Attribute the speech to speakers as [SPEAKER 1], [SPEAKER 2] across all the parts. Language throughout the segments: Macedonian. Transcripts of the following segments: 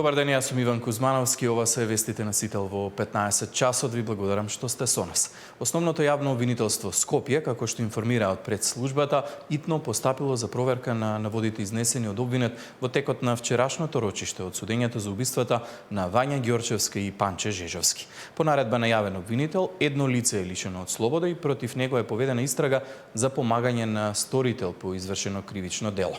[SPEAKER 1] Добар ден, јас сум Иван Кузмановски, ова се вестите на Сител во 15 часот. Ви благодарам што сте со нас. Основното јавно обвинителство Скопје, како што информира од предслужбата, итно постапило за проверка на наводите изнесени од обвинет во текот на вчерашното рочиште од судењето за убиствата на Вања Ѓорчевска и Панче Жежовски. По наредба на јавен обвинител, едно лице е лишено од слобода и против него е поведена истрага за помагање на сторител по извршено кривично дело.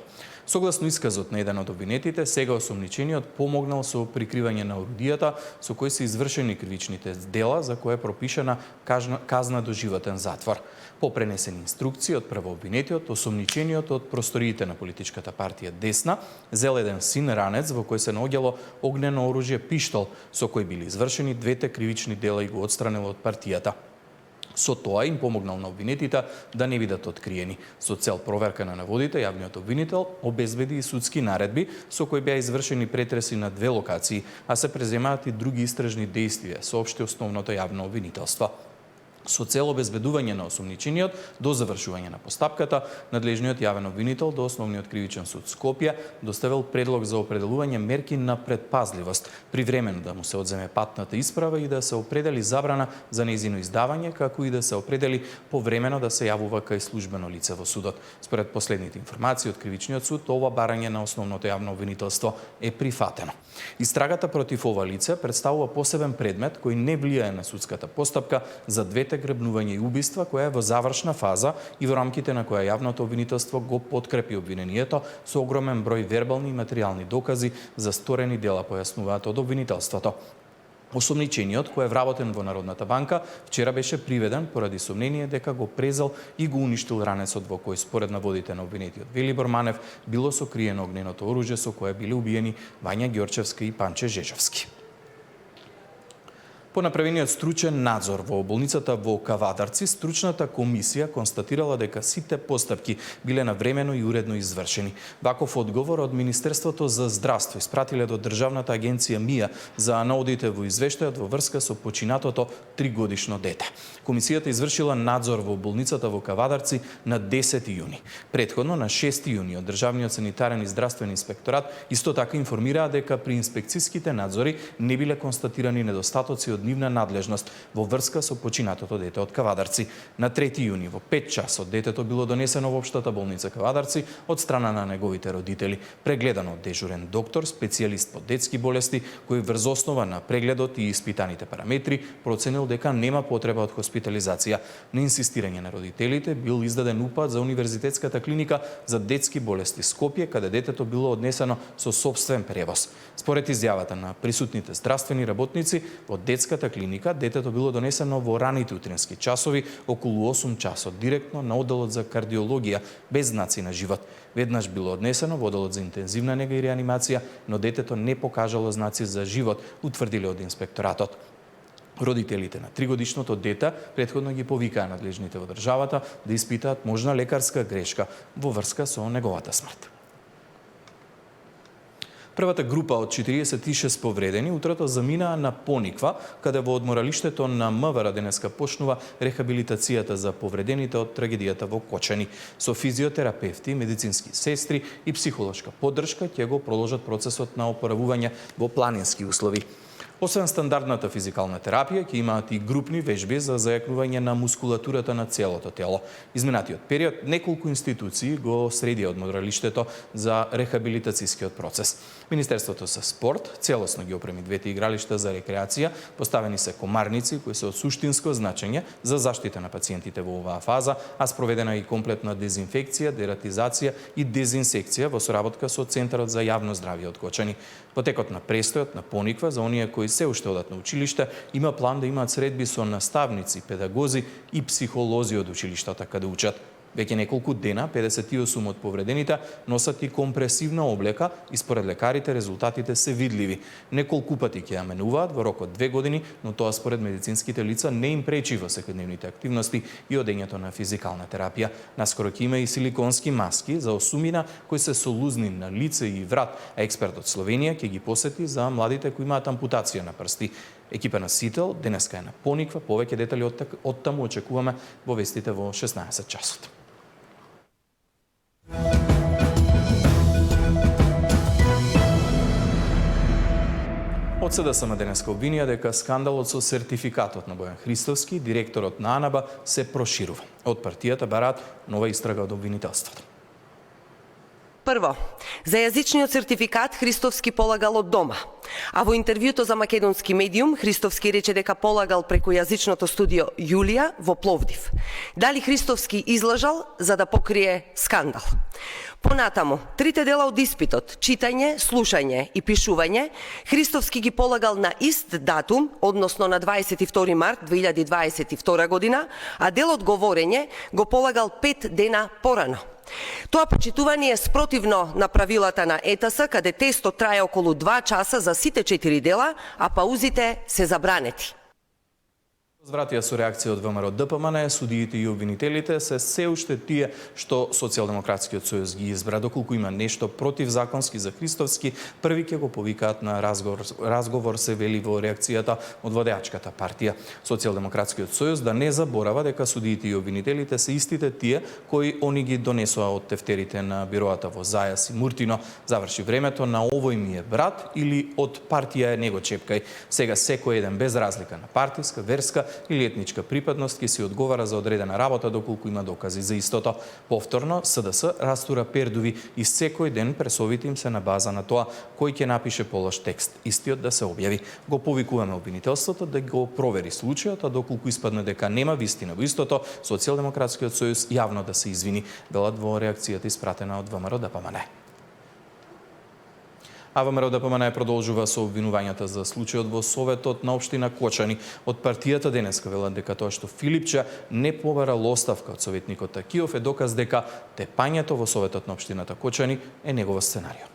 [SPEAKER 1] Согласно исказот на еден од обвинетите, сега осомничениот помогнал со прикривање на орудијата со кои се извршени кривичните дела за кое е пропишана казна до животен затвор. По пренесени инструкции од првообвинетиот, осомничениот од просториите на политичката партија Десна зел еден син ранец во кој се наоѓало огнено оружје пиштол со кој били извршени двете кривични дела и го отстранил од партијата. Со тоа им помогнал на обвинетите да не бидат откриени. Со цел проверка на наводите, јавниот обвинител обезбеди и судски наредби со кои беа извршени претреси на две локации, а се преземаат и други истражни действија, соопшти основното јавно обвинителство. Со цел обезбедување на осомничениот до завршување на постапката, надлежниот јавен обвинител до Основниот кривичен суд Скопје доставил предлог за определување мерки на предпазливост, привремено да му се одземе патната исправа и да се определи забрана за нејзино издавање, како и да се определи повремено да се јавува кај службено лице во судот. Според последните информации од кривичниот суд, ова барање на основното јавно обвинителство е прифатено. Истрагата против ова лице представува посебен предмет кој не влијае на судската постапка за двете грабнување и убиства, која е во завршна фаза и во рамките на која јавното обвинителство го подкрепи обвинението со огромен број вербални и материјални докази за сторени дела, појаснуваат од обвинителството. Осомничениот, кој е вработен во Народната банка, вчера беше приведен поради сомнение дека го презел и го уништил ранецот во кој според наводите на обвинетиот Велибор Манев било сокриено огненото оружје со кое биле убиени Вања Ѓорчевска и Панче Жежовски. По направениот стручен надзор во болницата во Кавадарци, стручната комисија констатирала дека сите постапки биле навремено и уредно извршени. Ваков одговор од Министерството за здравство испратиле до Државната агенција МИА за анаудите во извештајот во врска со починатото 3-годишно дете. Комисијата извршила надзор во болницата во Кавадарци на 10 јуни. Претходно на 6 јуни од Државниот санитарен и здравствен инспекторат исто така информираа дека при инспекциските надзори не биле констатирани недостатоци од нивна надлежност во врска со починатото дете од Кавадарци. На 3 јуни во 5 часот детето било донесено во општата болница Кавадарци од страна на неговите родители, прегледано од дежурен доктор, специјалист по детски болести, кој врз основа на прегледот и испитаните параметри проценил дека нема потреба од хоспитализација. На инсистирање на родителите бил издаден упат за Универзитетската клиника за детски болести Скопје, каде детето било однесено со сопствен превоз. Според изјавата на присутните здравствени работници, во детската клиника детето било донесено во раните утрински часови околу 8 часот директно на одделот за кардиологија без знаци на живот. Веднаш било однесено во одделот за интензивна нега и реанимација, но детето не покажало знаци за живот, утврдиле од инспекторатот. Родителите на 3-годишното дете претходно ги повикаа надлежните во државата да испитаат можна лекарска грешка во врска со неговата смрт. Првата група од 46 повредени утрото заминаа на Пониква, каде во одморалиштето на МВР денеска почнува рехабилитацијата за повредените од трагедијата во Кочани. Со физиотерапевти, медицински сестри и психолошка поддршка ќе го продолжат процесот на опоравување во планински услови. Освен стандардната физикална терапија, ќе имаат и групни вежби за зајакнување на мускулатурата на целото тело. Изминатиот период неколку институции го средија одморалиштето за рехабилитацијскиот процес. Министерството за спорт целосно ги опреми двете игралишта за рекреација, поставени се комарници кои се од суштинско значење за заштита на пациентите во оваа фаза, а спроведена и комплетна дезинфекција, дератизација и дезинсекција во соработка со Центарот за јавно здравје од Кочани. Во текот на престојот на Пониква за оние кои се уште одат на училиште, има план да имаат средби со наставници, педагози и психолози од училиштата каде учат. Веќе неколку дена 58 од повредените носат и компресивна облека и според лекарите резултатите се видливи. Неколку пати ќе ја менуваат во рок од 2 години, но тоа според медицинските лица не им пречи во секојдневните активности и одењето на физикална терапија. Наскоро ќе има и силиконски маски за осумина кои се солузни на лице и врат, а експерт од Словенија ќе ги посети за младите кои имаат ампутација на прсти. Екипа на Сител денеска е на Пониква, повеќе детали од таму очекуваме во вестите во 16 часот. Од СДСМ денеска обвинија дека скандалот со сертификатот на Бојан Христовски, директорот на АНАБА, се проширува. Од партијата бараат нова истрага од обвинителството.
[SPEAKER 2] Прво, за јазичниот сертификат Христовски полагал од дома, а во интервјуто за македонски медиум Христовски рече дека полагал преку јазичното студио Јулија во Пловдив. Дали Христовски излажал за да покрие скандал? Понатаму, трите дела од испитот, читање, слушање и пишување, Христовски ги полагал на ист датум, односно на 22 март 2022 година, а делот говорење го полагал 5 дена порано. Тоа почитување е спротивно на правилата на ЕТС, каде тестот трае околу 2 часа за сите 4 дела, а паузите се забранети.
[SPEAKER 1] Звратија со реакција од ВМРО ДПМН, судиите и обвинителите се уште тие што Социјалдемократскиот сојуз ги избра. Доколку има нешто противзаконски за Христовски, први ќе го повикаат на разговор, се вели во реакцијата од водеачката партија. Социјалдемократскиот сојуз да не заборава дека судиите и обвинителите се истите тие кои они ги донесоа од тефтерите на бироата во Зајас и Муртино. Заврши времето на овој ми е брат или од партија е него чепкај. Сега секој еден без разлика на партиска, верска или етничка припадност ќе се одговара за одредена работа доколку има докази за истото. Повторно, СДС растура пердуви и секој ден пресовите им се на база на тоа кој ќе напише полош текст, истиот да се објави. Го повикуваме обвинителството да го провери случајот, а доколку испадне дека нема вистина во истото, Социјалдемократскиот сојуз јавно да се извини, велат во реакцијата испратена од ВМРО ДПМН. А ВМРО ДПМН продолжува со обвинувањата за случајот во Советот на општина Кочани. Од партијата денеска велат дека тоа што Филипче не побарал оставка од советникот Такиов е доказ дека тепањето во Советот на општината Кочани е негово сценарио.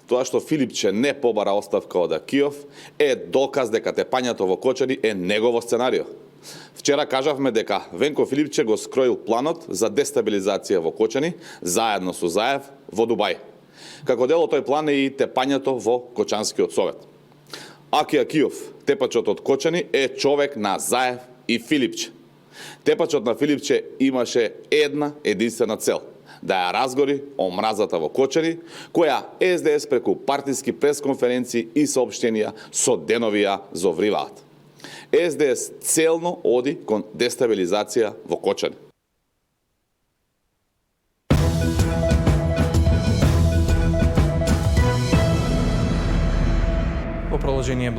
[SPEAKER 3] Тоа што Филипче не побара оставка од Акиов е доказ дека тепањето во Кочани е негово сценарио. Вчера кажавме дека Венко Филипче го скроил планот за дестабилизација во Кочани заедно со Заев во Дубај. Како дел од тој план е и тепањето во Кочанскиот совет. Аки Акиов, тепачот од Кочани, е човек на Заев и Филипче. Тепачот на Филипче имаше една единствена цел – да ја разгори омразата во Кочани, која СДС преку партиски пресконференции и соопштенија со денови ја зовриваат. СДС целно оди кон дестабилизација во Кочани.
[SPEAKER 1] Во продолжение